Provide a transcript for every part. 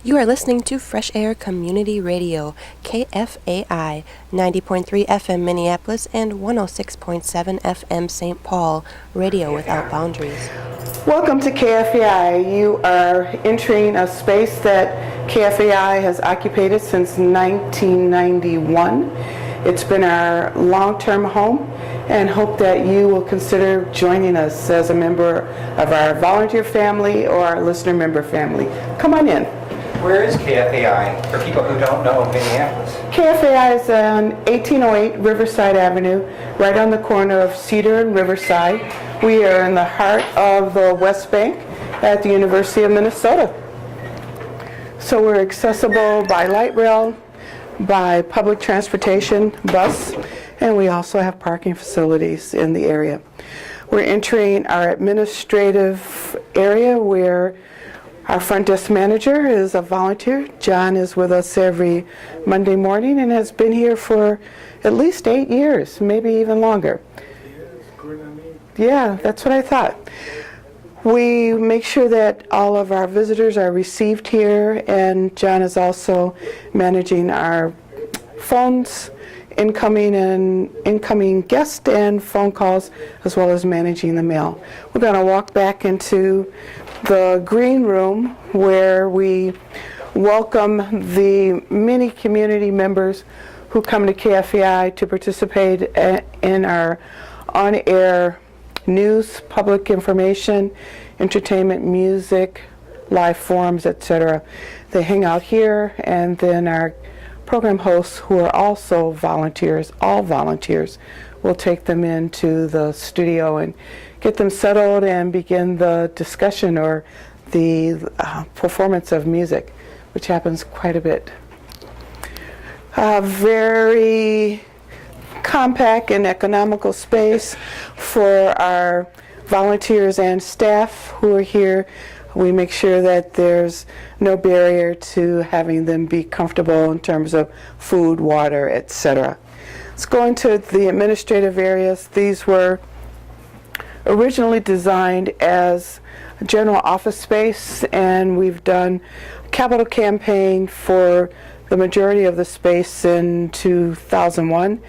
You are listening to Fresh Air Community Radio, KFAI, 90.3 FM Minneapolis and 106.7 FM St. Paul, radio without boundaries. Welcome to KFAI. You are entering a space that KFAI has occupied since 1991. It's been our long-term home, and hope that you will consider joining us as a member of our volunteer family or our listener member family. Come on in. Where is KFAI for people who don't know Minneapolis? KFAI is on 1808 Riverside Avenue, right on the corner of Cedar and Riverside. We are in the heart of the West Bank at the University of Minnesota. So we're accessible by light rail, by public transportation, bus, and we also have parking facilities in the area. We're entering our administrative area where our front desk manager is a volunteer. John is with us every Monday morning and has been here for at least 8 years, maybe even longer. Yeah, that's what I thought. We make sure that all of our visitors are received here, and John is also managing our phones, incoming guests and phone calls, as well as managing the mail. We're going to walk back into the green room where we welcome the many community members who come to KFAI to participate in our on-air news, public information, entertainment, music, live forums, etc. They hang out here, and then our program hosts, who are also volunteers, all volunteers, will take them into the studio and get them settled and begin the discussion or the performance of music, which happens quite a bit. Very compact and economical space for our volunteers and staff who are here. We make sure that there's no barrier to having them be comfortable in terms of food, water, etc. Let's go into the administrative areas. These were originally designed as general office space, and we've done a capital campaign for the majority of the space in 2001,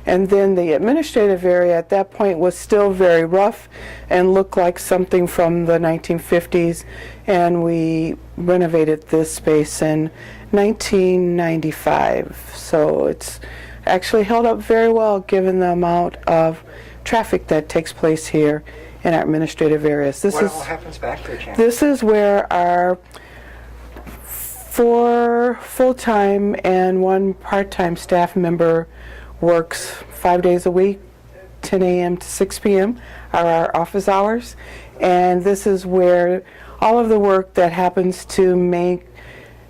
and then the administrative area at that point was still very rough and looked like something from the 1950s, and we renovated this space in 1995. So it's actually held up very well given the amount of traffic that takes place here in our administrative areas. What all happens back there, Jan? This is where our 4 full-time and 1 part-time staff member works 5 days a week, 10 a.m. to 6 p.m. are our office hours. And this is where all of the work that happens to make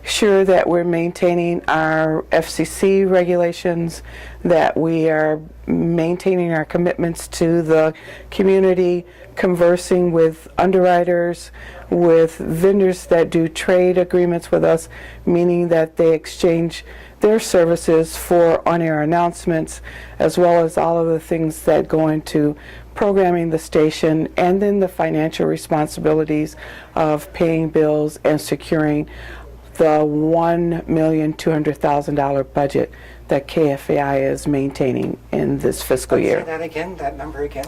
sure that we're maintaining our FCC regulations, that we are maintaining our commitments to the community, conversing with underwriters, with vendors that do trade agreements with us, meaning that they exchange their services for on-air announcements, as well as all of the things that go into programming the station, and then the financial responsibilities of paying bills and securing the $1,200,000 budget that KFAI is maintaining in this fiscal year. Say that again, that number again.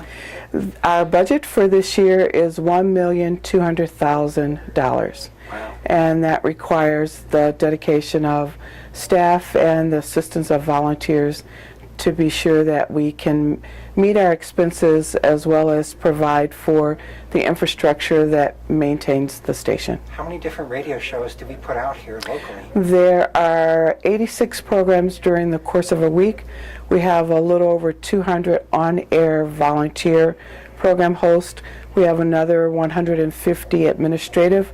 Our budget for this year is $1,200,000. Wow. And that requires the dedication of staff and the assistance of volunteers to be sure that we can meet our expenses as well as provide for the infrastructure that maintains the station. How many different radio shows do we put out here locally? There are 86 programs during the course of a week. We have a little over 200 on-air volunteer program hosts. We have another 150 administrative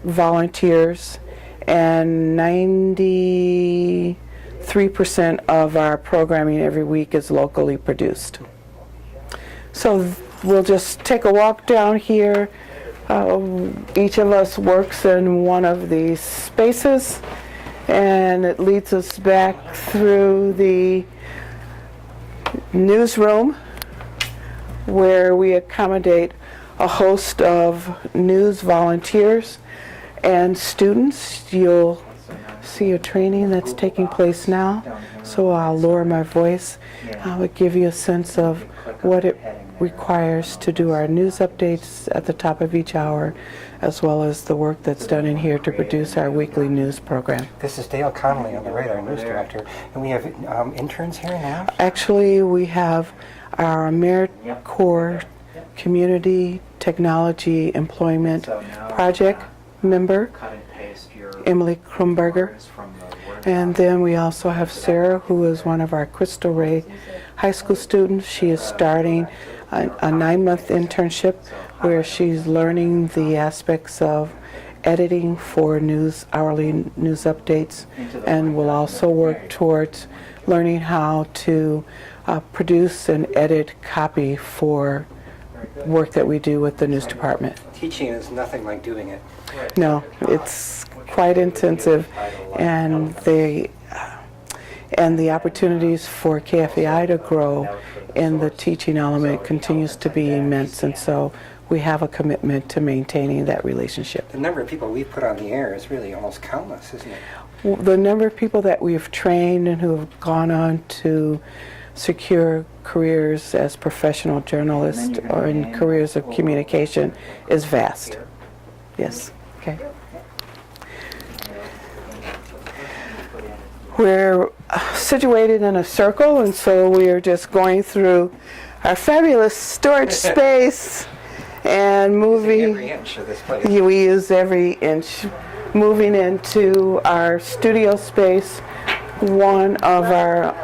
volunteers, and 93% of our programming every week is locally produced. So we'll just take a walk down here. Each of us works in one of these spaces, and it leads us back through the newsroom where we accommodate a host of news volunteers. And students, you'll see a training that's taking place now, so I'll lower my voice. I would give you a sense of what it requires to do our news updates at the top of each hour, as well as the work that's done in here to produce our weekly news program. This is Dale Connolly on the right, our news director, and we have interns here now? Actually, we have our AmeriCorps Community Technology Employment Project member, Emily Krumberger. And then we also have Sarah, who is one of our Crystal Ray High School students. She is starting a 9-month internship where she's learning the aspects of editing for hourly news updates, and will also work towards learning how to produce and edit copy for work that we do with the news department. Teaching is nothing like doing it. No, it's quite intensive, and the opportunities for KFAI to grow in the teaching element continues to be immense, and so we have a commitment to maintaining that relationship. The number of people we've put on the air is really almost countless, isn't it? The number of people that we've trained and who have gone on to secure careers as professional journalists or in careers of communication is vast. Yes. Okay. We're situated in a circle, and so we are just going through our fabulous storage space and moving. Every inch of this place. We use every inch. Moving into our studio space, one of our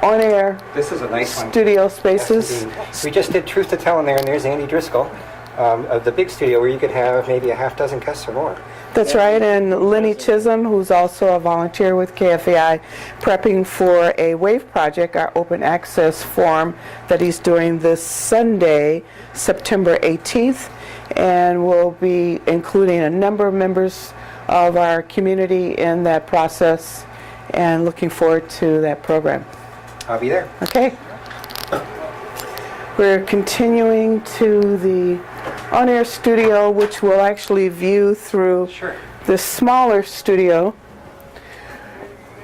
on-air This is a nice one. studio spaces. Yes, indeed. We just did Truth to Tell in there, and there's Andy Driscoll of the big studio where you could have maybe a half dozen guests or more. That's right, and Lenny Chisholm, who's also a volunteer with KFAI, prepping for a WAVE project, our open access forum that he's doing this Sunday, September 18th, and we'll be including a number of members of our community in that process, and looking forward to that program. I'll be there. Okay. We're continuing to the on-air studio, which we'll actually view through Sure. the smaller studio.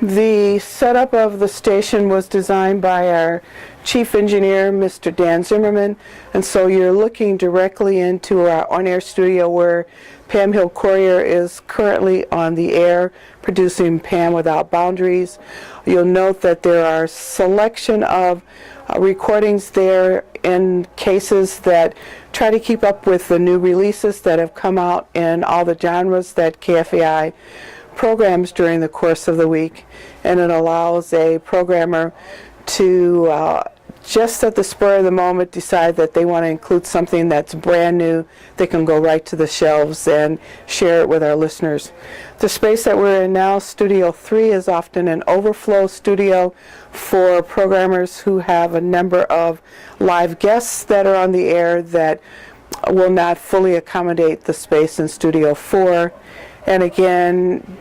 The setup of the station was designed by our chief engineer, Mr. Dan Zimmerman, and so you're looking directly into our on-air studio where Pam Hill Courier is currently on the air producing Pam Without Boundaries. You'll note that there are selection of recordings there in cases that try to keep up with the new releases that have come out in all the genres that KFAI programs during the course of the week, and it allows a programmer to just at the spur of the moment decide that they want to include something that's brand new. They can go right to the shelves and share it with our listeners. The space that we're in now, Studio 3, is often an overflow studio for programmers who have a number of live guests that are on the air that will not fully accommodate the space in Studio 4. And again,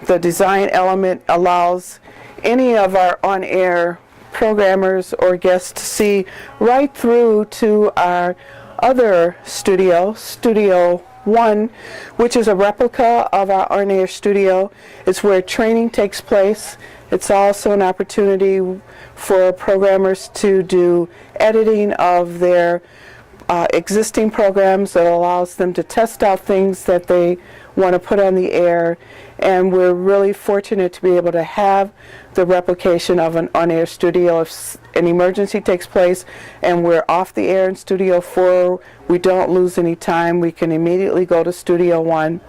the design element allows any of our on-air programmers or guests to see right through to our other studio, Studio 1, which is a replica of our on-air studio. It's where training takes place. It's also an opportunity for programmers to do editing of their existing programs that allows them to test out things that they want to put on the air. And we're really fortunate to be able to have the replication of an on-air studio. If an emergency takes place and we're off the air in Studio 4, we don't lose any time. We can immediately go to Studio 1.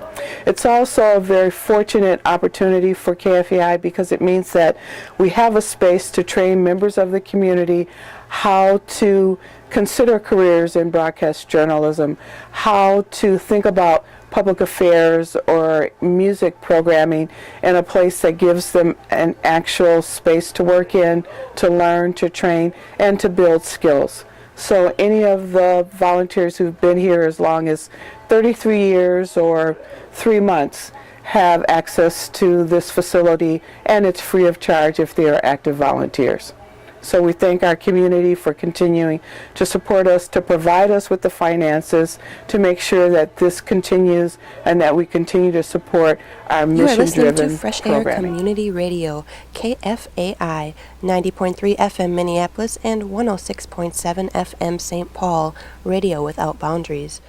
It's also a very fortunate opportunity for KFAI because it means that we have a space to train members of the community how to consider careers in broadcast journalism, how to think about public affairs or music programming in a place that gives them an actual space to work in, to learn, to train, and to build skills. So any of the volunteers who've been here as long as 33 years or 3 months have access to this facility, and it's free of charge if they are active volunteers. So we thank our community for continuing to support us, to provide us with the finances, to make sure that this continues and that we continue to support our You are listening to mission-driven Fresh Air programming. Community Radio, KFAI 90.3 FM Minneapolis and 106.7 FM St. Paul, radio without boundaries.